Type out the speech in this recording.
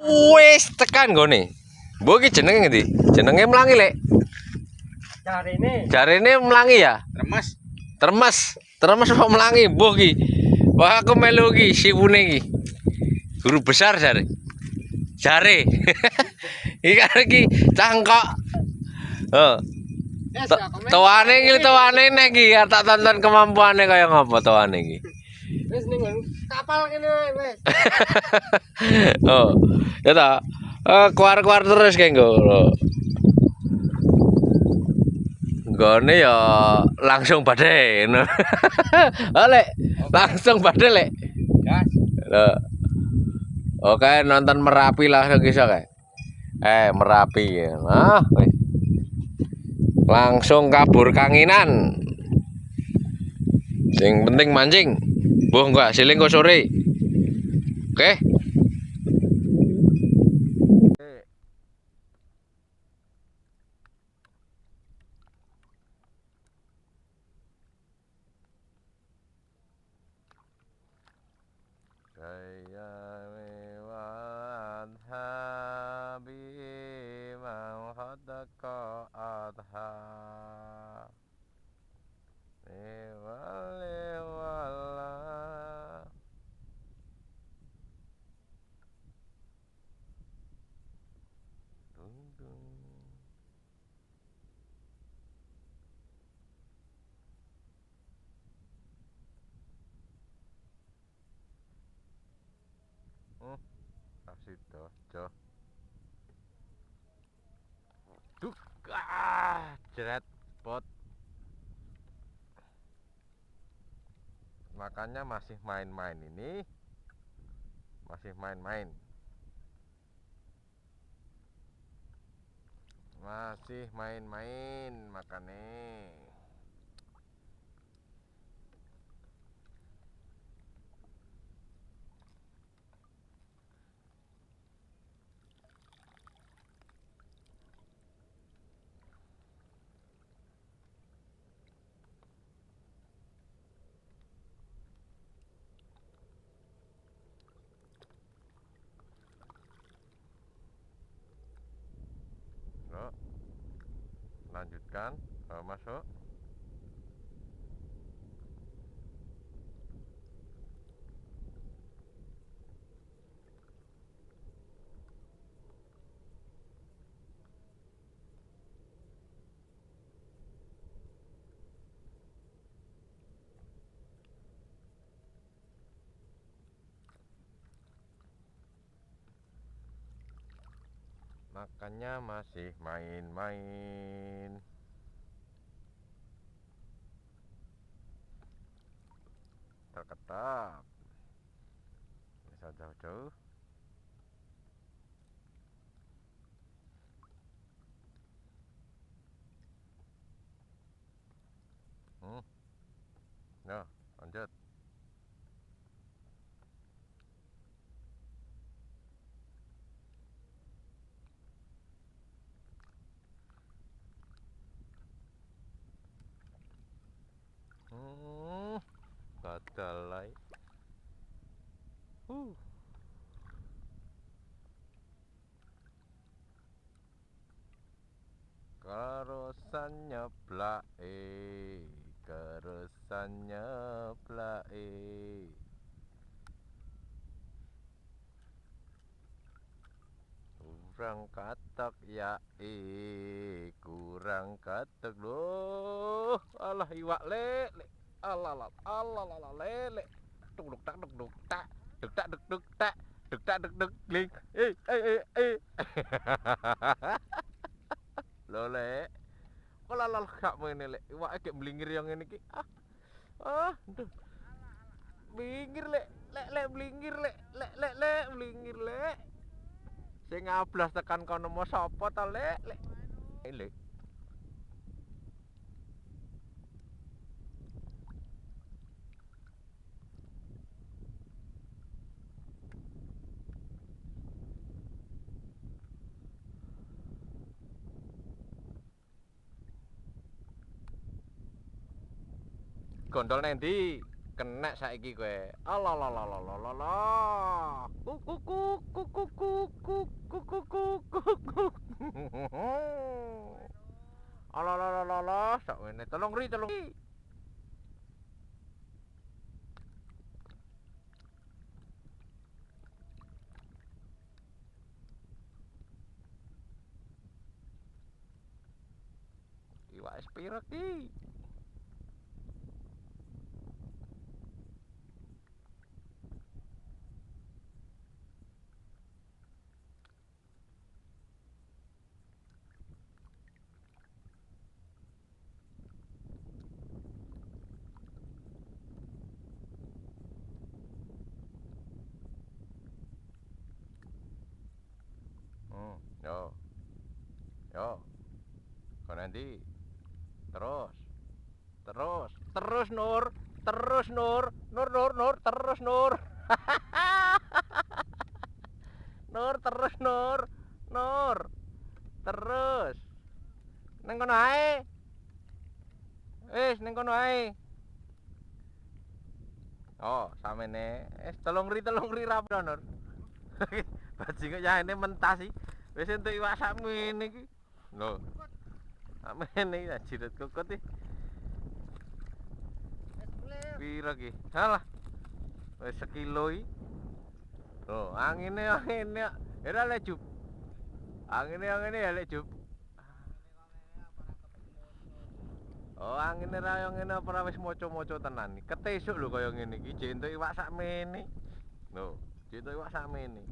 Wis tekan gone. Mbok iki jenenge ngendi? Jenenge Mlangi, Lek. Jarene Mlangi ya? Remes. Termes. Termes kok Mlangi, mbok iki. Wah, aku melu iki siwune iki. Guru besar jare. Jare. Iki kan iki cangkok. Oh. Tuane nek iki tak tonton kemampuane kaya ngopo tuane iki. Wis ning kapal kene wis. Oh, ya ta. Keluar-keluar terus kayak nggo. Gone ya langsung badhe ngono. Lek, langsung badhe, Lek. Gas. Loh. Oke, nonton Merapi langsung iso kae. Merapi ya. Nah, wis. Langsung kabur kanginan. Sing penting mancing. Mbuh enggak siling kok sore. Oke. Saya lewat habi mau hadaka adha lewala dung dung. Kasih dojo. Jeret pot. Makanya masih main-main ini. Masih main-main. Masih main-main makanya. Lanjutkan, masuk. Makanya masih main-main. Terketap. Bisa jauh-jauh. Nah, lanjut. Badalai. Kerusan nyeblake, kerusan nyeblake. Kurang katak ya kurang katak loh. Alah iwak lele. Allah lele. Duk tak duk tak. Duk tak duk tak. Duk tak duk gling. Lho lek. Kok lalal gak ngene lek. Iwake gek mlingir yang ngene iki. Aduh. Blingir lek. Lek blingir lek. Lek blingir lek. Sing ngablas tekan kono mau sapa ta lek. Lek. Gondol nendi? Kenek saiki kowe. Alah. Kuku. telung. Iwak sepiro ki? Yo. Yo. Kau nanti terus. Terus Nur. Terus Nur. Nur, terus Nur. Nur terus Nur. Nur. Terus. Neng kono ae. Neng kono ae. Oh, samene. Telung ri rapi Nur. Bajingan ya ini mentah sih. Wis entuk iwak sakmene iki. Lho. Sakmene ya jiret kokot iki. Piro ki? Halah. Wis sekilo iki. Loh, angine. Ora lek jup. Angine ya lek jup. Oh, angine ra yo ngene apa wis moco-moco tenan iki. Ketesuk lho kaya ngene iki, jek entuk iwak sakmene. Lho, jek entuk iwak sakmene.